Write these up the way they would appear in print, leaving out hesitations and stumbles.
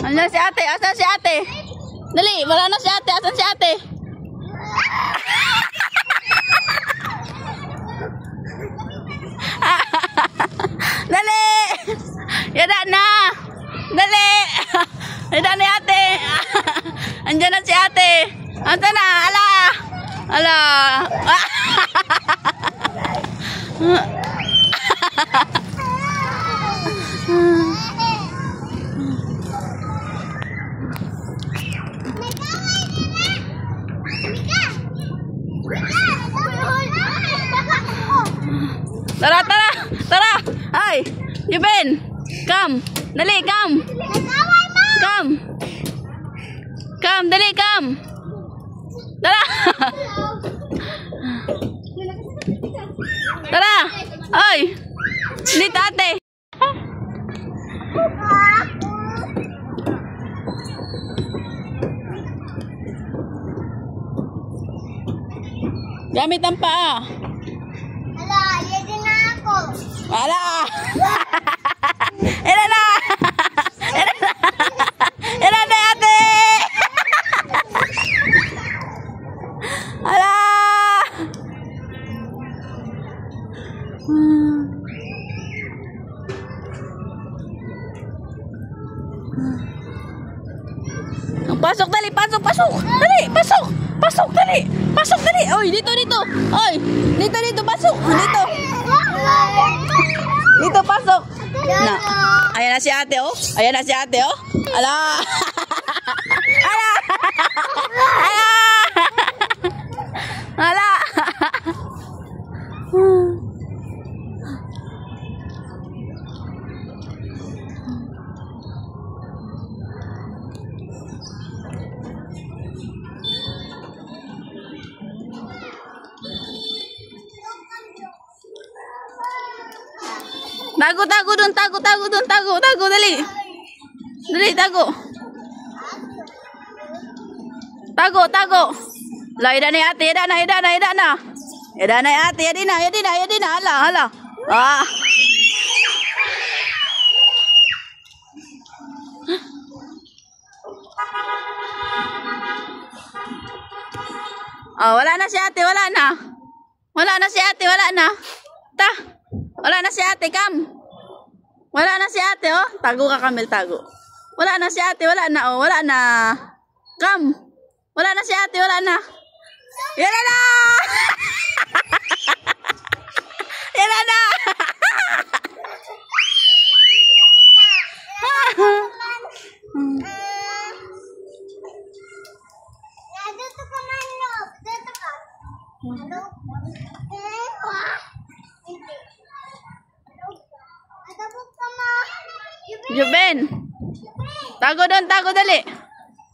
Ano si ate? Asan si ate? Dali, wala na si ate. Asan si ate? Dali! Yada na! Dali! Yada na ate! Andiyan na si ate! Anta na! Ala! Ala! Tara, tara! Tara! Ay! Yuben! Come! Dali, come! Come! Come! Dali, come! Tara! Tara! Ay! Dito ate! Gamit ang paa! Ala, ready na ako. Wala! Ina na! Ina na! Ina na ate! Ala! Pasok dali, pasok, pasok! Dali, pasok! Pasok dali! Pasok dali! Oy, dito, dito! Oy! Dito, dito, pasok! Dito! Dito, pasok! Na. Ayan na si ate, oh! Ayan na si ate, oh! Ala! Ala! Ala! Ala! Tago, tago dun, tago, tago dun, tago, tago, dali. Dali, tago. Tago, tago. La, ida na ate, ida na, ida na, ida na. Ida na ate, ida na, ida na, ida na, hala, hala. Ah. Oh, wala na si ate, wala na. Wala na si ate, wala na. Ta. Wala na si ate, Kam. Wala na si ate, oh. Tago ka, Kamil, tago. Wala na si ate, wala na, oh. Wala na. Kam. Wala na si ate, wala na. Yan na! Yan na! Dito ka man, love. Dito ka. Hello? Juben. Tago doon, tago dali.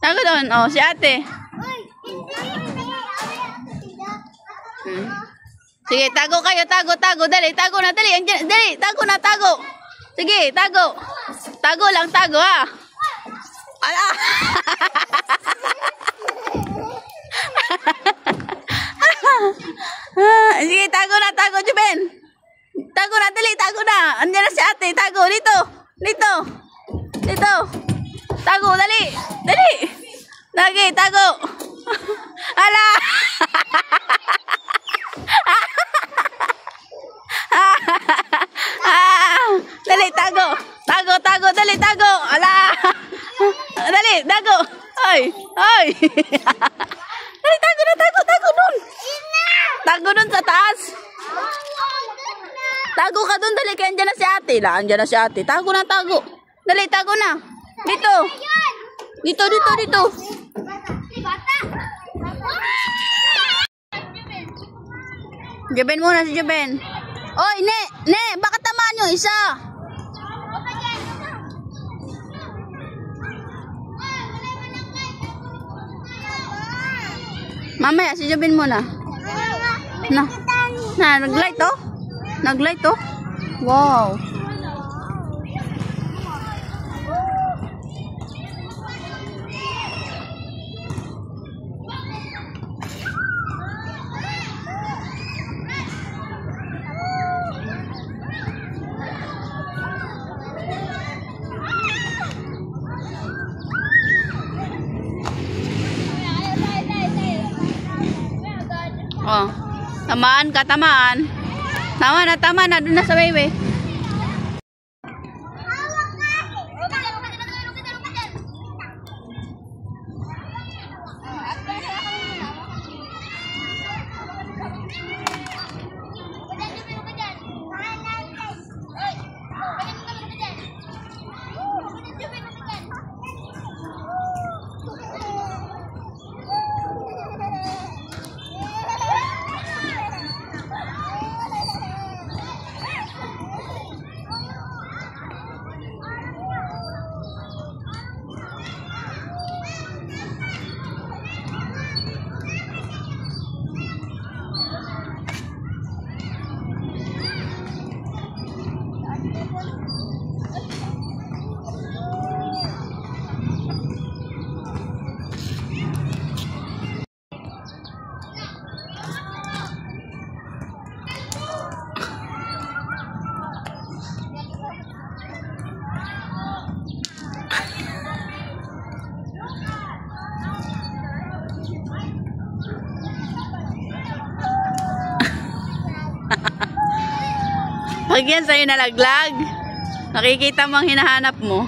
Tago doon. Oh, si ate. Sige, tago kayo, tago, tago. Dali, tago na, dali. Andiyan, dali, tago na, tago. Sige, tago. Tago lang, tago, ha. Ala. Sige, tago na, tago, Juben. Tago na, dali, tago na. Andiyan na si ate, tago, dito. Dito. Dito. Tago, dali. Dali. Lagi, tago. Ala. Dali, tago. Tago, tago, dali, tago. Ala. Dali, tago. Ay, ay. Dali, tago na, tago, tago dun. Tago dun sa taas. Tago ka dun, dali. Kaya andyan na si ate. Andyan na si ate. Tago na, tago. Dali, tago na. Dito. Dito, dito, dito. Juben muna si Juben. Oy, ne, ne, baka tamaan yung isa. Mamaya si Juben muna. Na, nag-light oh. Nag-light oh. Wow. Oh. Tamaan ka, tamaan. Tama na. Doon na sa baby. Pag yan sa'yo nalaglag, nakikita mo ang hinahanap mo.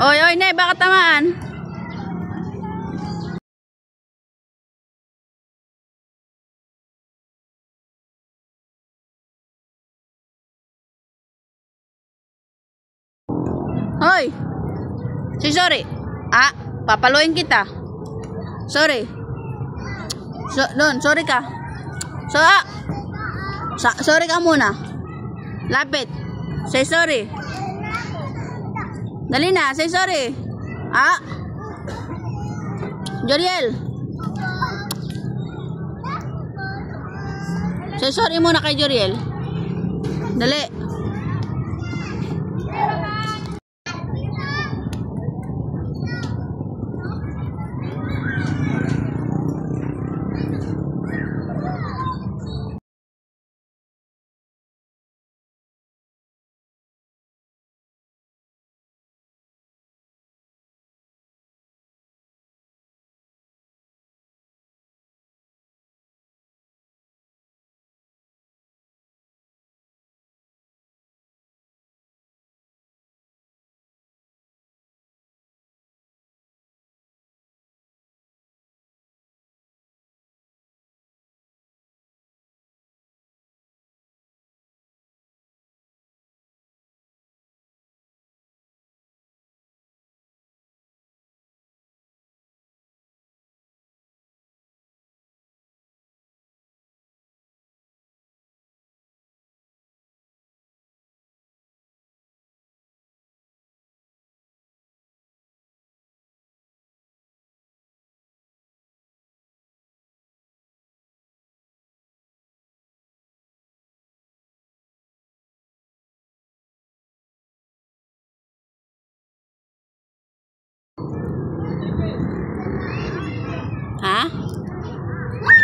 Oy, ne, baka tamaan. Hoy! Sorry. Papaluin kita. Sorry. Sorry ka. Sorry ka muna. Lapit. Say sorry. Dali na, say sorry. Joriel. Say sorry muna kay Joriel. Dali.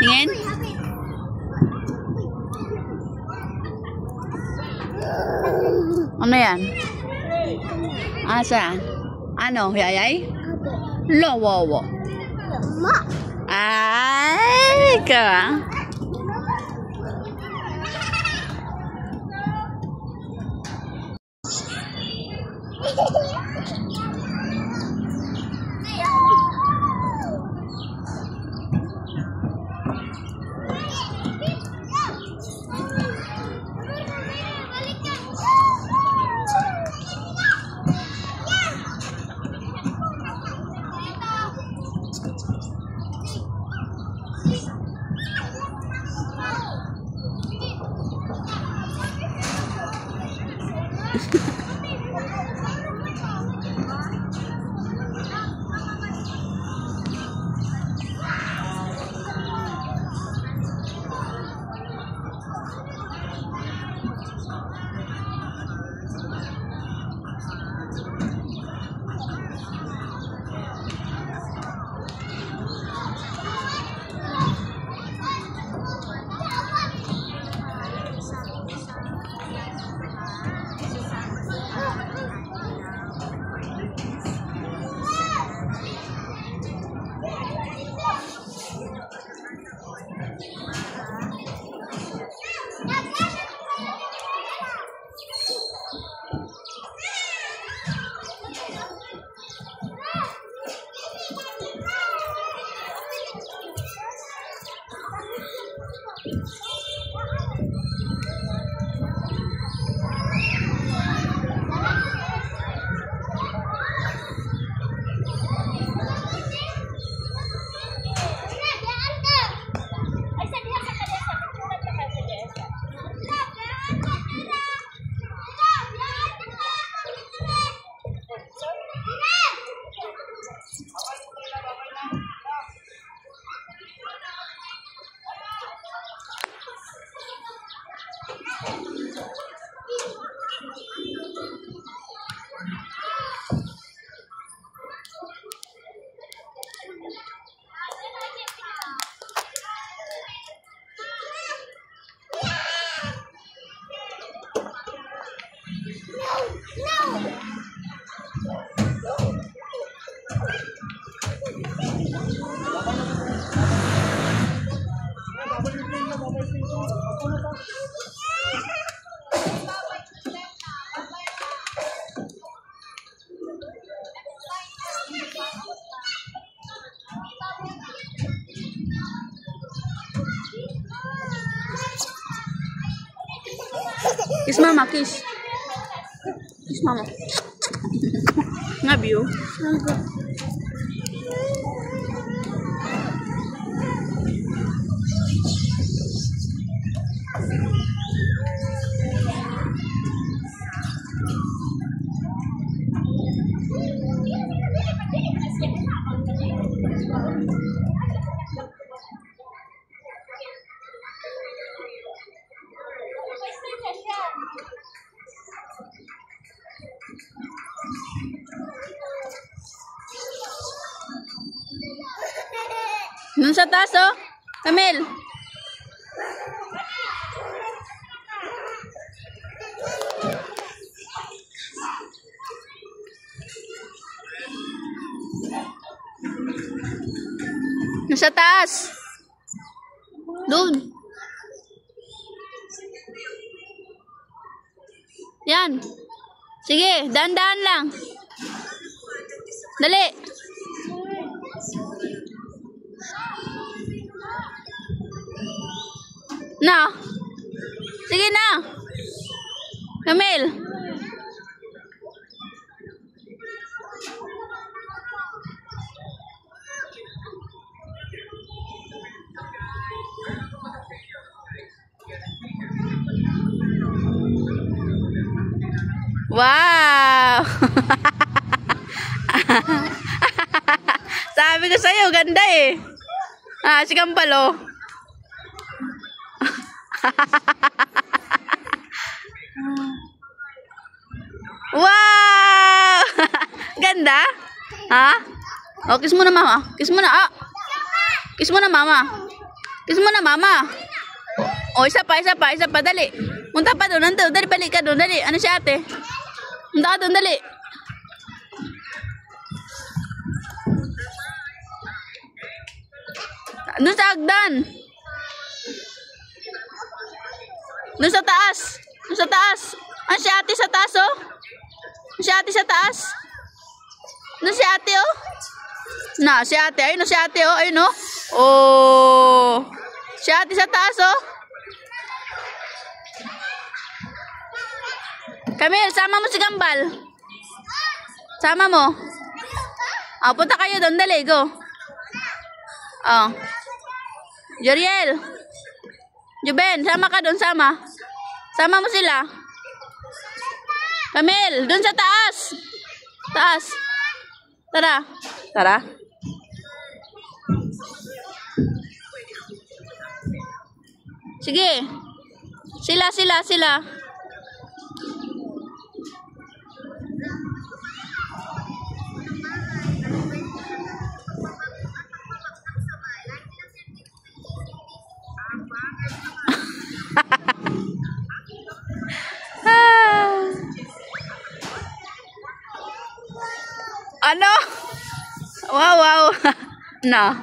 Tingin? Ano yan? Saan? Ano? Yayay? Lawawa. Ay, ka. Kiss mama, kiss. Kiss mama. Love you. Dun sa taas, oh. Camille. Dun sa taas. Dun. Yan. Sige, dahan-dahan lang. Dali. Na. Sige na. Camille. Wow. Sabi ko sa'yo, ganda eh. Ah, si Kampalo. Wow! Ganda? Ha? Oh, kiss mo na mama. Kiss mo na. Ah. Kiss mo na mama. Kiss mo na mama. Oh, isa pa. Dali. Punta pa doon. Nandun. Dali, balik ka doon. Dali. Ano si ate? Punta ka doon. Dali. Doon sa hagdan. Doon sa taas. Doon sa taas. Ano si ate sa taas, oh? Si ate sa taas. Ano si ate, oh? Na, si ate. Ayun, oh, si ate, oh. Ayun, oh. Oh. Si ate sa taas, oh. Camille, sama mo si Gambal. Sama mo. Oh, punta kayo doon. Dali, go. Oh. Joriel. Juben, sama ka doon, sama. Sama mo sila. Camille, doon sa taas. Taas. Tara. Tara. Sige. Sila. Ano? Wow. No.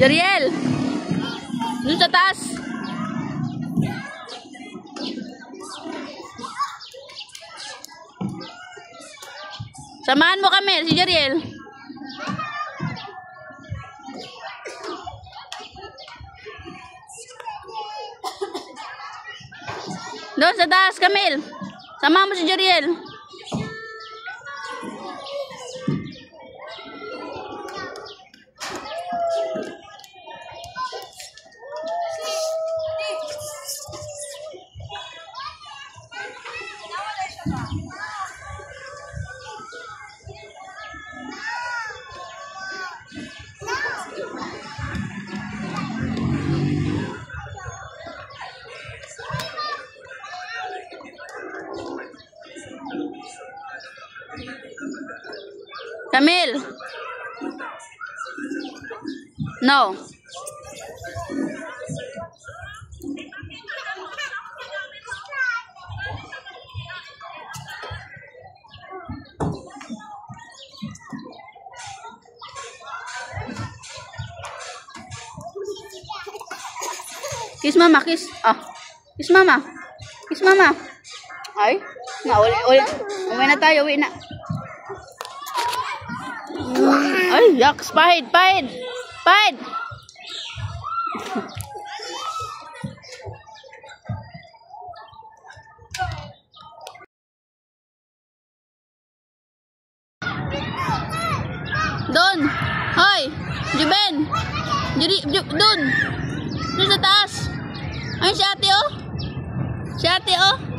Jeriel. Doon sa taas. Samahan mo kami, si Jeriel. Doon sa taas, Camille. Samahan mo si Jeriel. Camille. No. Kiss mama, kiss. Ah. Kiss mama. Kiss mama. Ay. Na, uli. Uwi na tayo, uwi na. Ay, yaks, pahid. Doon. Hoy, Juben. Doon. Doon sa taas. Ay, si ate, oh. Si ate, oh.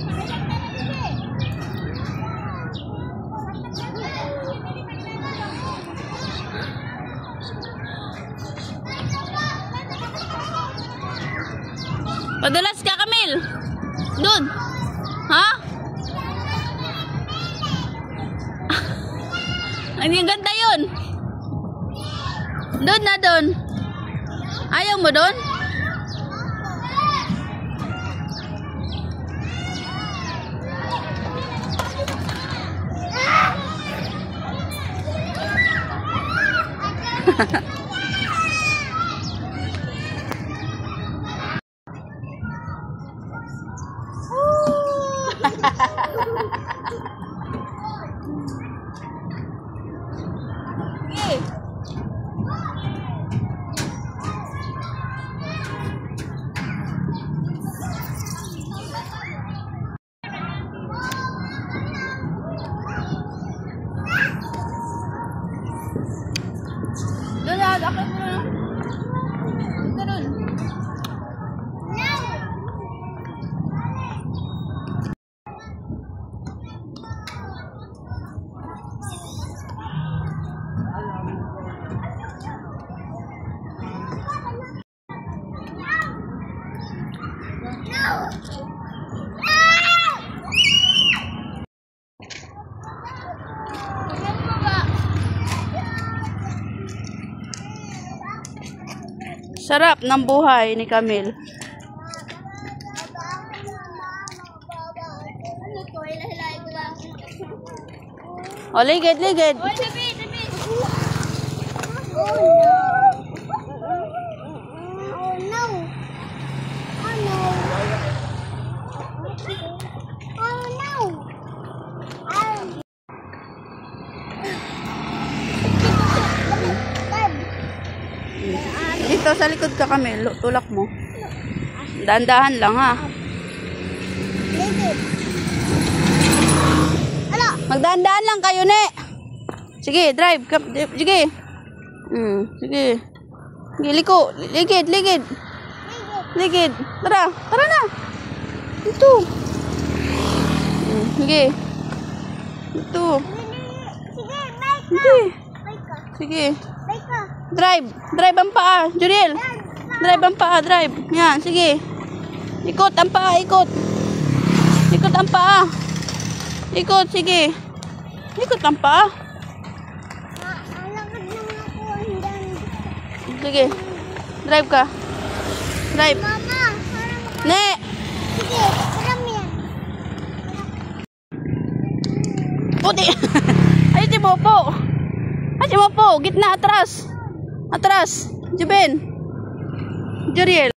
Padulas ka, Camille. Doon. Ha? Ang ganda yun. Doon na doon. Ayaw mo doon? Sarap ng buhay ni Camille. O, ligid. Dito sa likod ka, Camille. Tulak mo. Dahan-dahan lang, ha. Magdahan-dahan lang kayo, ne. Sige, drive. Sige. Sige. Sige, liko. Ligid. Tara na. Ito. Sige. Ito. Sige. Drive ang paa, Jeriel. Drive ang paa, drive. Yan, sige. Ikot ang paa, ikot ang paa. Sige. Ikot ang paa. Sige. Drive ka. Drive. Mama, Ne. sige, alam yan. Puti. Ay, si Mopo. Gitna, atras. Atras. Jubin. Juriel.